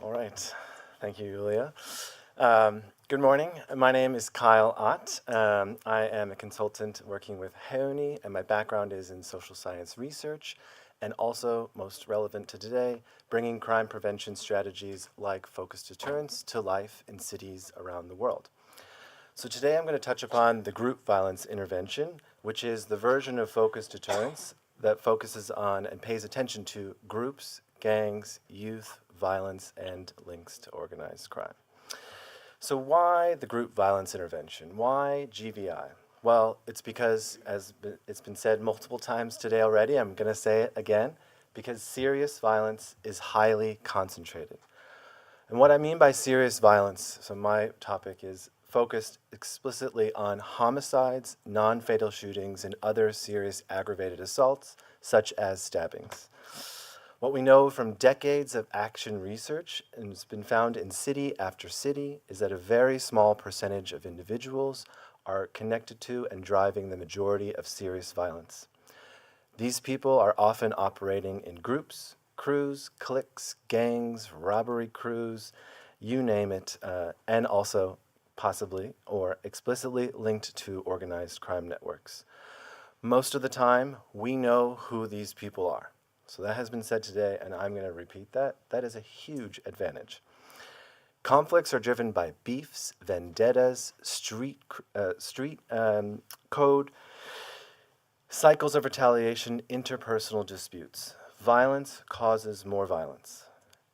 All right. Thank you, Julia. Good morning. My name is Kyle Ott. I am a consultant working with HEUNI, and my background is in social science research, and also, most relevant to today, bringing crime prevention strategies like focused deterrence to life in cities around the world. So today I'm going to touch upon the group violence intervention, which is the version of focused deterrence that focuses on and pays attention to groups, gangs, youth, violence, and links to organized crime. So why the group violence intervention? Why GVI? Well, it's because, as it's been said multiple times today already, I'm going to say it again, because serious violence is highly concentrated. And what I mean by serious violence, so my topic is focused explicitly on homicides, non-fatal shootings, and other serious aggravated assaults, such as stabbings. What we know from decades of action research, and it's been found in city after city, is that a very small percentage of individuals are connected to and driving the majority of serious violence. These people are often operating in groups, crews, cliques, gangs, robbery crews, you name it, and also possibly or explicitly linked to organized crime networks. Most of the time, we know who these people are. So that has been said today, and I'm going to repeat that. That is a huge advantage. Conflicts are driven by beefs, vendettas, street code, cycles of retaliation, interpersonal disputes. Violence causes more violence.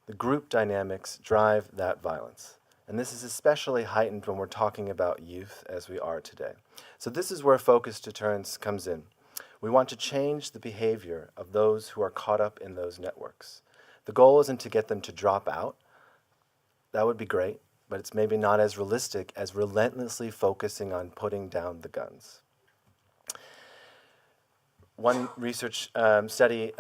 The group dynamics drive that violence. And this is especially heightened when we're talking about youth as we are today. So this is where focused deterrence comes in. We want to change the behavior of those who are caught up in those networks. The goal isn't to get them to drop out. That would be great, but it's maybe not as realistic as relentlessly focusing on putting down the guns. One research study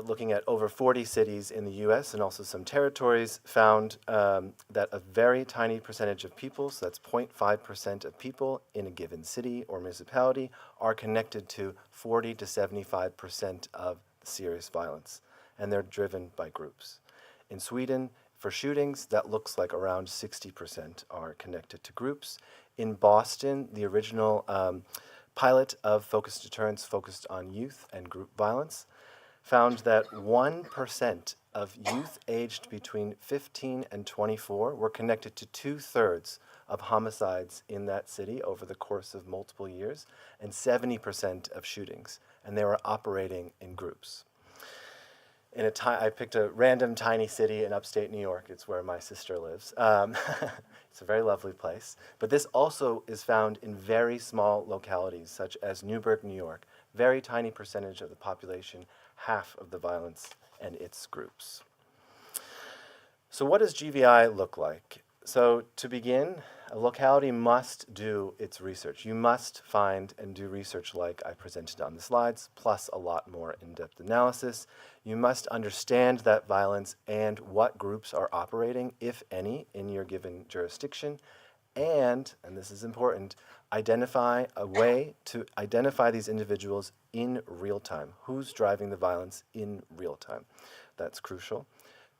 looking at over 40 cities in the US and also some territories found that a very tiny percentage of people, so that's 0.5% of people in a given city or municipality, are connected to 40 to 75% of serious violence, and they're driven by groups. In Sweden, for shootings, that looks like around 60% are connected to groups. In Boston, the original pilot of focused deterrence focused on youth and group violence found that 1% of youth aged between 15 and 24 were connected to 2/3 of homicides in that city over the course of multiple years, and 70% of shootings, and they were operating in groups. I picked a random tiny city in upstate New York. It's where my sister lives. It's a very lovely place. But this also is found in very small localities, such as Newburgh, New York. Very tiny percentage of the population, half of the violence and its groups. So what does GVI look like? So to begin, a locality must do its research. You must find and do research like I presented on the slides, plus a lot more in-depth analysis. You must understand that violence and what groups are operating, if any, in your given jurisdiction. And this is important, identify a way to identify these individuals in real time. Who's driving the violence in real time? That's crucial.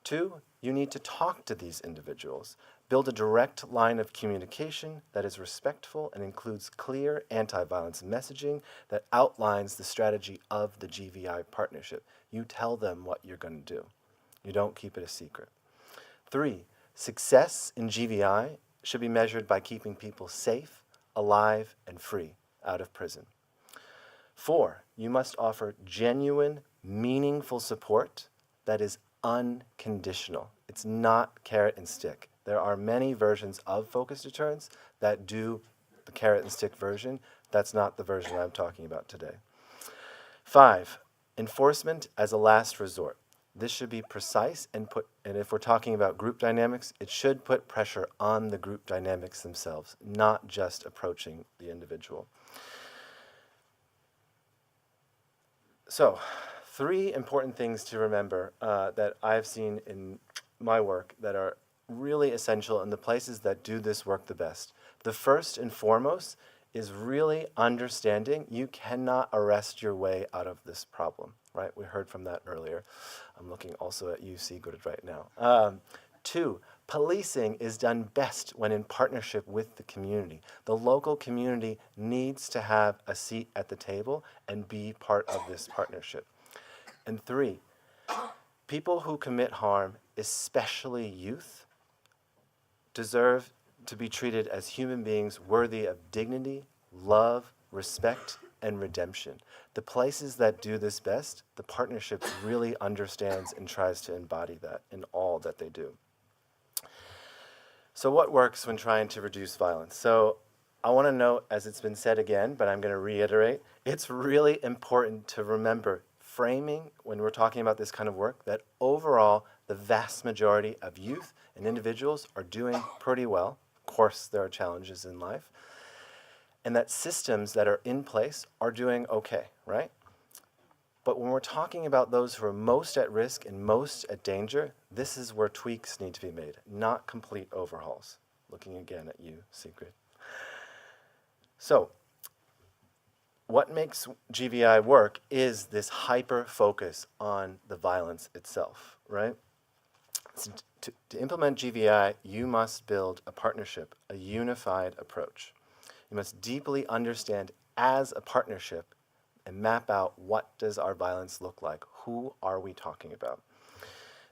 2, you need to talk to these individuals. Build a direct line of communication that is respectful and includes clear anti-violence messaging that outlines the strategy of the GVI partnership. You tell them what you're going to do. You don't keep it a secret. 3, success in GVI should be measured by keeping people safe, alive, and free out of prison. 4, you must offer genuine, meaningful support that is unconditional. It's not carrot and stick. There are many versions of focused deterrence that do the carrot and stick version. That's not the version I'm talking about today. 5, enforcement as a last resort. This should be precise and if we're talking about group dynamics, it should put pressure on the group dynamics themselves, not just approaching the individual. So, 3 important things to remember that I've seen in my work that are really essential in the places that do this work the best. The first and foremost is really understanding you cannot arrest your way out of this problem, right? We heard from that earlier. I'm looking also at you, Sigurd, right now. 2, policing is done best when in partnership with the community. The local community needs to have a seat at the table and be part of this partnership. And 3, people who commit harm, especially youth, deserve to be treated as human beings worthy of dignity, love, respect, and redemption. The places that do this best, the partnership really understands and tries to embody that in all that they do. So what works when trying to reduce violence? So I want to note, as it's been said again, but I'm going to reiterate, it's really important to remember framing, when we're talking about this kind of work, that overall, the vast majority of youth and individuals are doing pretty well. Of course, there are challenges in life. And that systems that are in place are doing okay, right? But when we're talking about those who are most at risk and most at danger, this is where tweaks need to be made, not complete overhauls. Looking again at you, Sigrid. So, what makes GVI work is this hyper-focus on the violence itself, right? So to implement GVI, you must build a partnership, a unified approach. You must deeply understand as a partnership and map out what does our violence look like? Who are we talking about?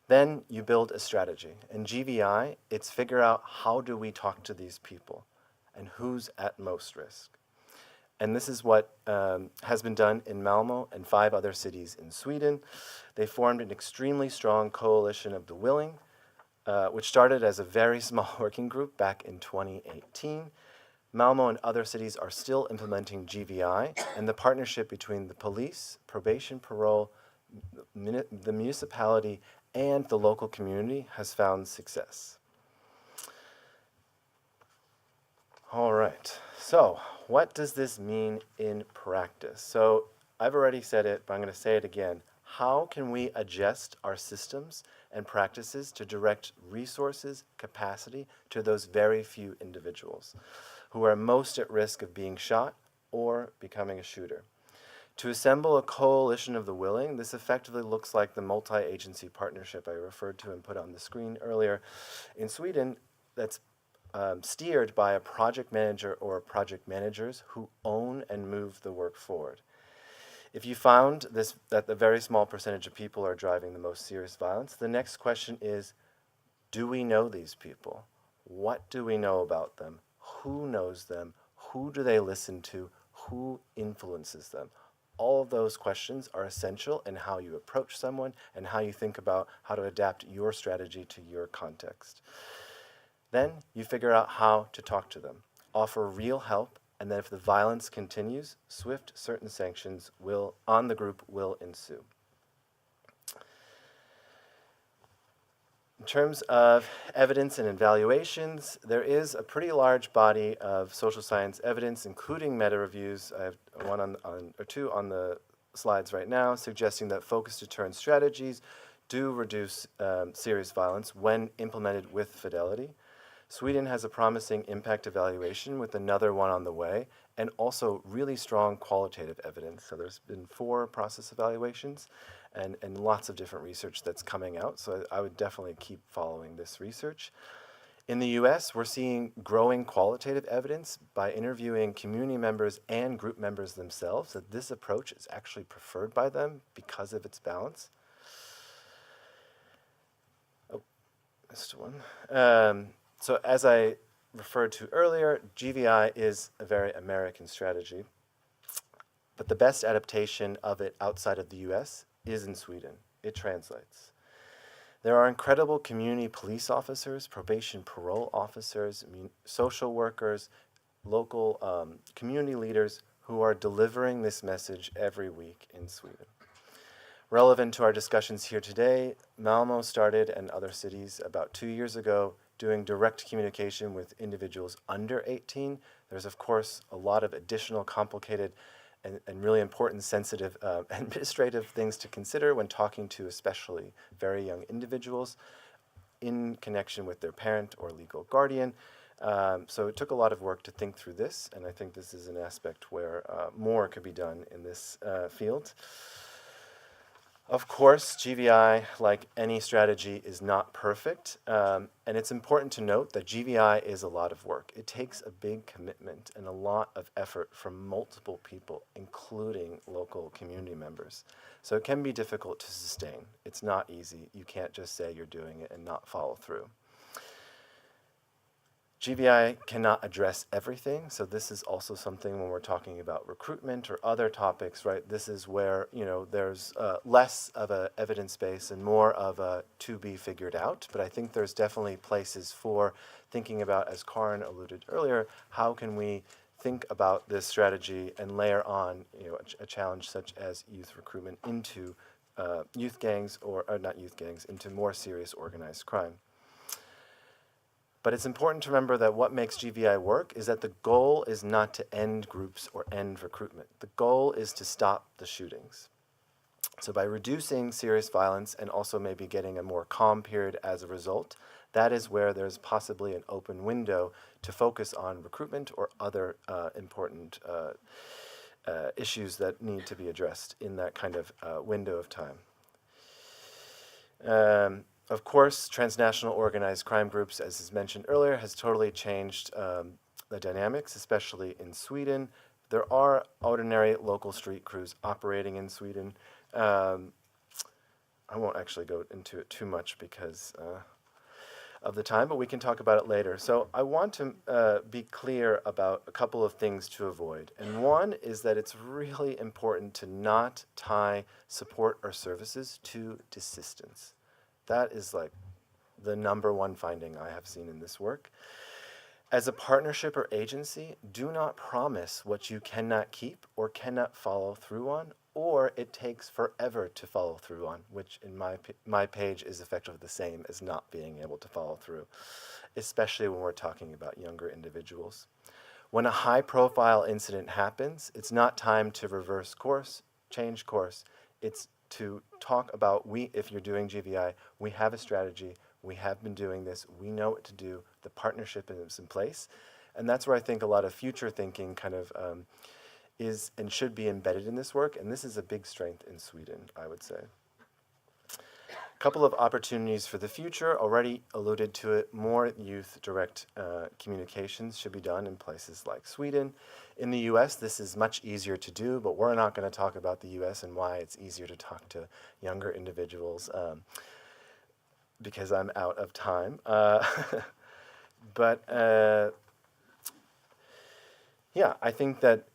Then you build a strategy. In GVI, it's figure out how do we talk to these people and who's at most risk. And this is what has been done in Malmö and 5 other cities in Sweden. They formed an extremely strong coalition of the willing, which started as a very small working group back in 2018. Malmö and other cities are still implementing GVI, and the partnership between the police, probation, parole, the municipality, and the local community has found success. All right, so what does this mean in practice? So I've already said it, but I'm going to say it again. How can we adjust our systems and practices to direct resources, capacity to those very few individuals who are most at risk of being shot or becoming a shooter? To assemble a coalition of the willing, this effectively looks like the multi-agency partnership I referred to and put on the screen earlier. In Sweden, that's steered by a project manager or project managers who own and move the work forward. If you found this, that the very small percentage of people are driving the most serious violence, the next question is, do we know these people? What do we know about them? Who knows them? Who do they listen to? Who influences them? All of those questions are essential in how you approach someone and how you think about how to adapt your strategy to your context. Then you figure out how to talk to them, offer real help, and then if the violence continues, swift, certain sanctions on the group will ensue. In terms of evidence and evaluations, there is a pretty large body of social science evidence, including meta-reviews. I have one or two on the slides right now, suggesting that focused deterrent strategies do reduce serious violence when implemented with fidelity. Sweden has a promising impact evaluation with another one on the way, and also really strong qualitative evidence. So there's been 4 process evaluations and lots of different research that's coming out. So I would definitely keep following this research. In the US, we're seeing growing qualitative evidence by interviewing community members and group members themselves that this approach is actually preferred by them because of its balance. Oh, missed one. So as I referred to earlier, GVI is a very American strategy, but the best adaptation of it outside of the US is in Sweden. It translates. There are incredible community police officers, probation parole officers, social workers, local community leaders who are delivering this message every week in Sweden. Relevant to our discussions here today, Malmö started, and other cities about 2 years ago, doing direct communication with individuals under 18. There's, of course, a lot of additional complicated and really important, sensitive administrative things to consider when talking to especially very young individuals in connection with their parent or legal guardian. So it took a lot of work to think through this, and I think this is an aspect where more could be done in this field. Of course, GVI, like any strategy, is not perfect, and it's important to note that GVI is a lot of work. It takes a big commitment and a lot of effort from multiple people, including local community members. So it can be difficult to sustain. It's not easy. You can't just say you're doing it and not follow through. GVI cannot address everything, so this is also something when we're talking about recruitment or other topics, right? This is where, there's less of a evidence base and more of a to be figured out, but I think there's definitely places for thinking about, as Karin alluded earlier, how can we think about this strategy and layer on, a challenge such as youth recruitment into youth gangs, or not youth gangs, into more serious organized crime. But it's important to remember that what makes GVI work is that the goal is not to end groups or end recruitment. The goal is to stop the shootings. So by reducing serious violence and also maybe getting a more calm period as a result, that is where there's possibly an open window to focus on recruitment or other important issues that need to be addressed in that kind of window of time. Of course, transnational organized crime groups, as is mentioned earlier, has totally changed the dynamics, especially in Sweden. There are ordinary local street crews operating in Sweden. I won't actually go into it too much because of the time, but we can talk about it later. So I want to be clear about a couple of things to avoid. And one is that it's really important to not tie support or services to desistance. That is like the number one finding I have seen in this work. As a partnership or agency, do not promise what you cannot keep or cannot follow through on, or it takes forever to follow through on, which in my page is effectively the same as not being able to follow through, especially when we're talking about younger individuals. When a high-profile incident happens, it's not time to reverse course, change course. It's to talk about, if you're doing GVI, we have a strategy, we have been doing this, we know what to do, the partnership is in place. And that's where I think a lot of future thinking kind of is and should be embedded in this work, and this is a big strength in Sweden, I would say. A couple of opportunities for the future, already alluded to it, more youth direct communications should be done in places like Sweden. In the US, this is much easier to do, but we're not going to talk about the US and why it's easier to talk to younger individuals because I'm out of time. Yeah, I think that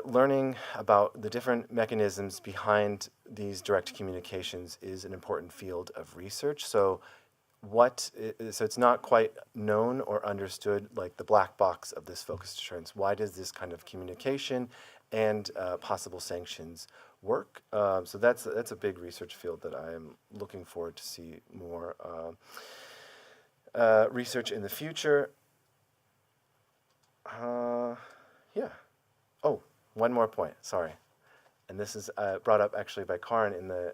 learning about the different mechanisms behind these direct communications is an important field of research. So it's not quite known or understood, like the black box of this focused deterrence. Why does this kind of communication and possible sanctions work? So that's a big research field that I am looking forward to see more research in the future. Yeah. Oh, one more point, sorry. And this is brought up actually by Karin in the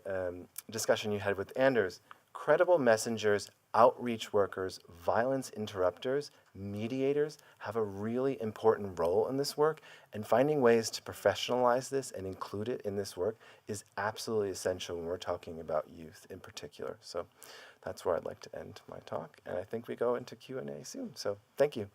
discussion you had with Anders. Credible messengers, outreach workers, violence interrupters, mediators have a really important role in this work, and finding ways to professionalize this and include it in this work is absolutely essential when we're talking about youth in particular. So that's where I'd like to end my talk, and I think we go into Q&A soon. So thank you.